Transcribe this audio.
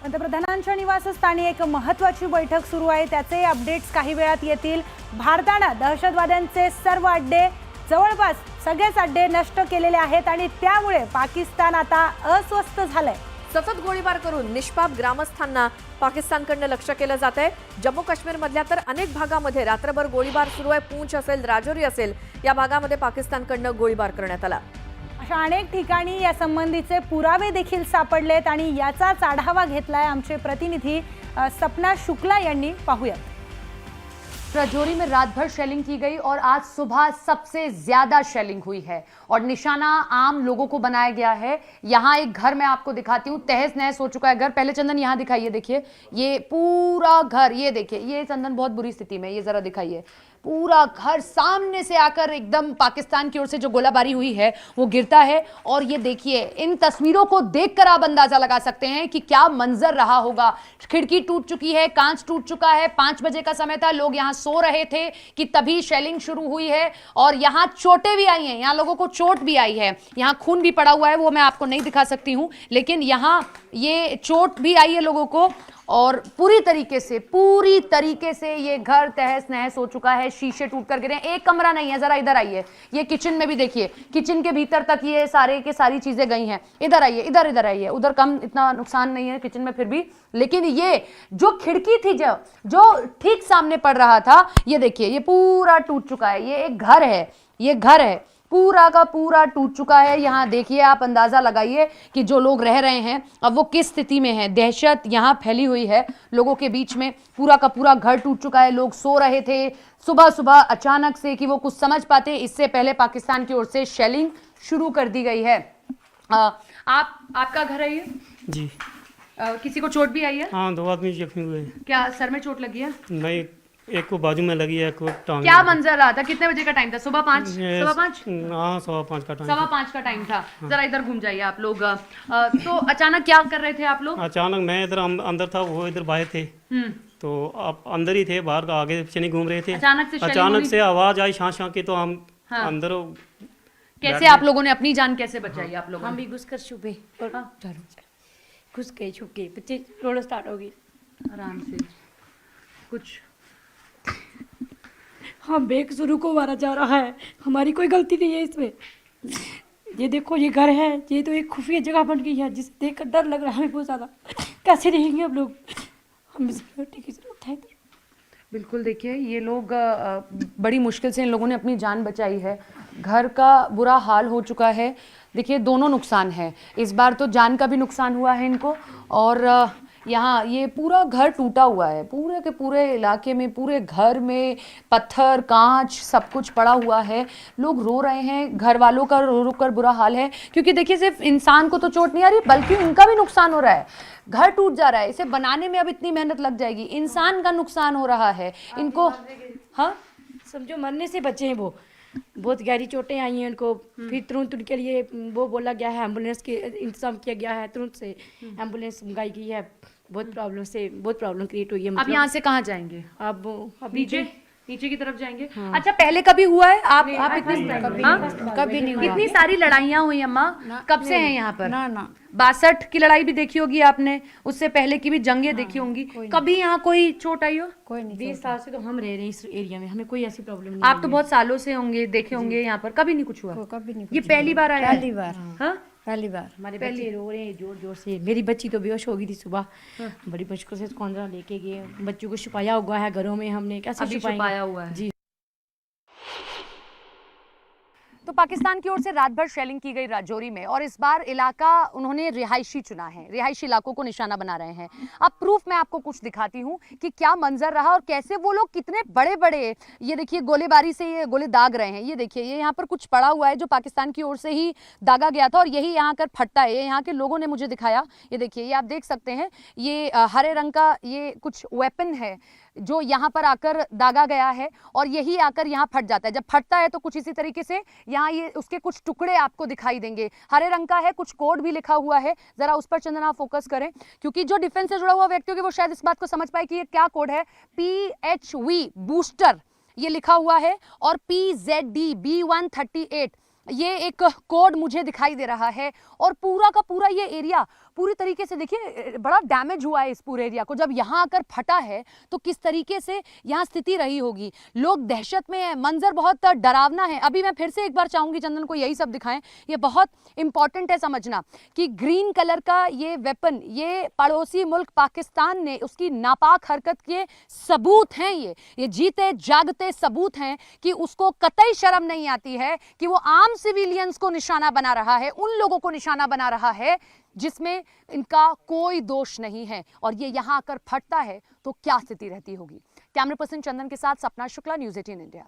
पंतप्रधानांच्या निवासस्थानी एक महत्त्वाची बैठक सुरू आहे। त्याचे अपडेट्स काही वेळात येतील। भारताने दहशतवाद्यांचे सर्व अड्डे जवळपास सगळेच अड्डे नष्ट केलेले आहेत आणि त्यामुळे पाकिस्तान आता अस्वस्थ झालंय। सतत गोळीबार करून निष्पाप ग्रामस्थांना पाकिस्तानकडनं लक्ष्य केलं जात आहे। जम्मू काश्मीर मधल्या तर अनेक भागामध्ये रात्रभर गोळीबार सुरू आहे। पूंछ असेल, राजौरी असेल, या भागामध्ये पाकिस्तानकडनं गोळीबार करण्यात आला। अशा अनेक ठिकाणी या संबंधीचे पुरावे देखील सापडलेत आणि याचाच आढावा घेतलाय आमचे प्रतिनिधी सपना शुक्ला यांनी। पाहूया। राजौरी में रात भर शेलिंग की गई और आज सुबह सबसे ज्यादा शेलिंग हुई है और निशाना आम लोगों को बनाया गया है। यहाँ एक घर मैं आपको दिखाती हूँ, तहस नहस हो चुका है घर। पहले चंदन यहाँ दिखाइए, देखिए ये पूरा घर, ये देखिए, ये चंदन बहुत बुरी स्थिति में, ये जरा दिखाइए। पूरा घर सामने से आकर एकदम पाकिस्तान की ओर से जो गोलाबारी हुई है वो गिरता है। और ये देखिए, इन तस्वीरों को देखकर आप अंदाजा लगा सकते हैं कि क्या मंजर रहा होगा। खिड़की टूट चुकी है, कांच टूट चुका है। 5 बजे का समय था, लोग यहाँ सो रहे थे कि तभी शेलिंग शुरू हुई है और यहाँ चोटें भी आई हैं, यहाँ लोगों को चोट भी आई है। यहाँ खून भी पड़ा हुआ है, वो मैं आपको नहीं दिखा सकती हूँ, लेकिन यहाँ ये चोट भी आई है लोगों को। और पूरी तरीके से ये घर तहस नहस हो चुका है। शीशे टूट कर गिरे। एक कमरा नहीं है, जरा इधर आइए। ये किचन में भी देखिए, किचन के भीतर तक ये सारे के सारी चीजें गई हैं। इधर आइए, इधर आइए। उधर कम इतना नुकसान नहीं है किचन में फिर भी, लेकिन ये जो खिड़की थी जो ठीक सामने पड़ रहा था, ये देखिए, ये पूरा टूट चुका है। ये एक घर है, ये घर है, पूरा का पूरा टूट चुका है। यहाँ देखिए, आप अंदाजा लगाइए कि जो लोग रह रहे हैं अब वो किस स्थिति में है। दहशत यहाँ फैली हुई है लोगों के बीच में। पूरा का पूरा घर टूट चुका है। लोग सो रहे थे सुबह सुबह अचानक से कि वो कुछ समझ पाते, इससे पहले पाकिस्तान की ओर से शेलिंग शुरू कर दी गई है। आपका घर है ये जी। किसी को चोट भी आई है? हाँ, 2 आदमी जख्मी हुए हैं। क्या सर में चोट लगी है? नहीं, एक को बाजू में लगी है, एक को टांग। क्या मंजर रहा था? कितने बजे का टाइम था? सुबह 5? हाँ, 5:15 का टाइम। 5:15 का टाइम था। जरा इधर घूम जाइए आप लोग। तो अचानक क्या कर रहे थे आप लोग? अचानक मैं इधर अंदर था, वो इधर बाहर थे। तो आप अंदर ही थे, बाहर का आगे पीछे नहीं घूम रहे थे। अचानक से आवाज आई शां शां की, तो हम अंदर। कैसे आप लोगों ने अपनी जान कैसे बचाई? आप लोग? हम भी घुस कर छुपे और घुस गए, छुप गए, बच्चे रोड स्टार्ट हो गई। आराम से कुछ। हाँ, बेकसूरों को मारा जा रहा है, हमारी कोई गलती नहीं है इसमें। ये देखो, ये घर है, ये तो एक खुफिया जगह बन गई है जिसे देखकर डर लग रहा है हमें बहुत ज़्यादा। कैसे रहेंगे हम लोग? हम सिक्योरिटी की जरूरत है। बिल्कुल, देखिए, ये लोग बड़ी मुश्किल से इन लोगों ने अपनी जान बचाई है। घर का बुरा हाल हो चुका है। देखिए, दोनों नुकसान है इस बार, तो जान का भी नुकसान हुआ है इनको, और यहाँ ये पूरा घर टूटा हुआ है। पूरे के पूरे इलाके में, पूरे घर में पत्थर कांच सब कुछ पड़ा हुआ है। लोग रो रहे हैं, घर वालों का रो रो कर बुरा हाल है, क्योंकि देखिए, सिर्फ इंसान को तो चोट नहीं आ रही, बल्कि इनका भी नुकसान हो रहा है। घर टूट जा रहा है, इसे बनाने में अब इतनी मेहनत लग जाएगी, इंसान का नुकसान हो रहा है इनको। हाँ, समझो मरने से बचे हैं वो। बहुत गहरी चोटें आई हैं उनको। फिर तुरंत उनके लिए वो बोला गया है, एम्बुलेंस के इंतजाम किया गया है, तुरंत से एम्बुलेंस मंगाई गई है। बहुत प्रॉब्लम क्रिएट हुई है। अब यहाँ से कहाँ जाएंगे? अब नीचे की तरफ जाएंगे। अच्छा, पहले कभी हुआ है? आप कभी नहीं हुआ। इतनी सारी लड़ाइयाँ हुई अम्मा, कब से हैं यहाँ पर? ना 62 की लड़ाई भी देखी होगी आपने, उससे पहले की भी जंगें देखी होंगी। कभी यहाँ कोई चोट आई हो? कोई नहीं। 20 साल से तो हम रह रहे हैं इस एरिया में, हमें कोई ऐसी प्रॉब्लम नहीं। आप तो बहुत सालों से होंगे, देखे होंगे यहाँ पर, कभी नहीं कुछ हुआ? कभी नहीं। ये पहली बार आया? पहली बार। हाँ, पहली बार। हमारे बच्चे रो रहे हैं जोर जोर से। मेरी बच्ची तो बेहोश हो गई थी सुबह। बड़ी मुश्किल से कौन लेके गए। बच्चों को छुपाया हुआ है घरों में, हमने कैसे छुपाया हुआ है? जी। तो पाकिस्तान की ओर से रात भर शेलिंग की गई राजौरी में, और इस बार इलाका उन्होंने रिहायशी चुना है, रिहायशी इलाकों को निशाना बना रहे हैं। अब प्रूफ मैं आपको कुछ दिखाती हूँ कि क्या मंजर रहा और कैसे वो लोग कितने बड़े बड़े, ये देखिए, गोलेबारी से ये गोले दाग रहे हैं। ये देखिए, ये यहाँ पर कुछ पड़ा हुआ है जो पाकिस्तान की ओर से ही दागा गया था, और यही यहाँ कर फटता है। ये यहाँ के लोगों ने मुझे दिखाया। ये देखिए, ये आप देख सकते हैं, ये हरे रंग का ये कुछ वेपन है जो यहाँ पर आकर दागा गया है, और यही आकर यहाँ फट जाता है। जब फटता है तो कुछ इसी तरीके से यहाँ ये उसके कुछ टुकड़े आपको दिखाई देंगे। हरे रंग का है, कुछ कोड भी लिखा हुआ है। जरा उस पर चंदना फोकस करें, क्योंकि जो डिफेंस से जुड़ा हुआ व्यक्ति होगा वो शायद इस बात को समझ पाए कि ये क्या कोड है। PHV बूस्टर ये लिखा हुआ है, और PZD B138 ये एक कोड मुझे दिखाई दे रहा है। और पूरा का पूरा ये एरिया पूरी तरीके से देखिए बड़ा डैमेज हुआ है इस पूरे एरिया को। जब यहाँ आकर फटा है तो किस तरीके से यहाँ स्थिति रही होगी, लोग दहशत में है, मंजर बहुत डरावना है। अभी मैं फिर से एक बार चाहूंगी चंदन को यही सब दिखाएं, ये बहुत इंपॉर्टेंट है समझना कि ग्रीन कलर का ये वेपन, ये पड़ोसी मुल्क पाकिस्तान ने उसकी नापाक हरकत के सबूत हैं, ये जीते जागते सबूत हैं कि उसको कतई शर्म नहीं आती है कि वो आम सिविलियंस को निशाना बना रहा है, उन लोगों को निशाना बना रहा है जिसमें इनका कोई दोष नहीं है, और ये यहां आकर फटता है तो क्या स्थिति रहती होगी। कैमरा पर्सन चंदन के साथ सपना शुक्ला, न्यूज़ 18 इंडिया।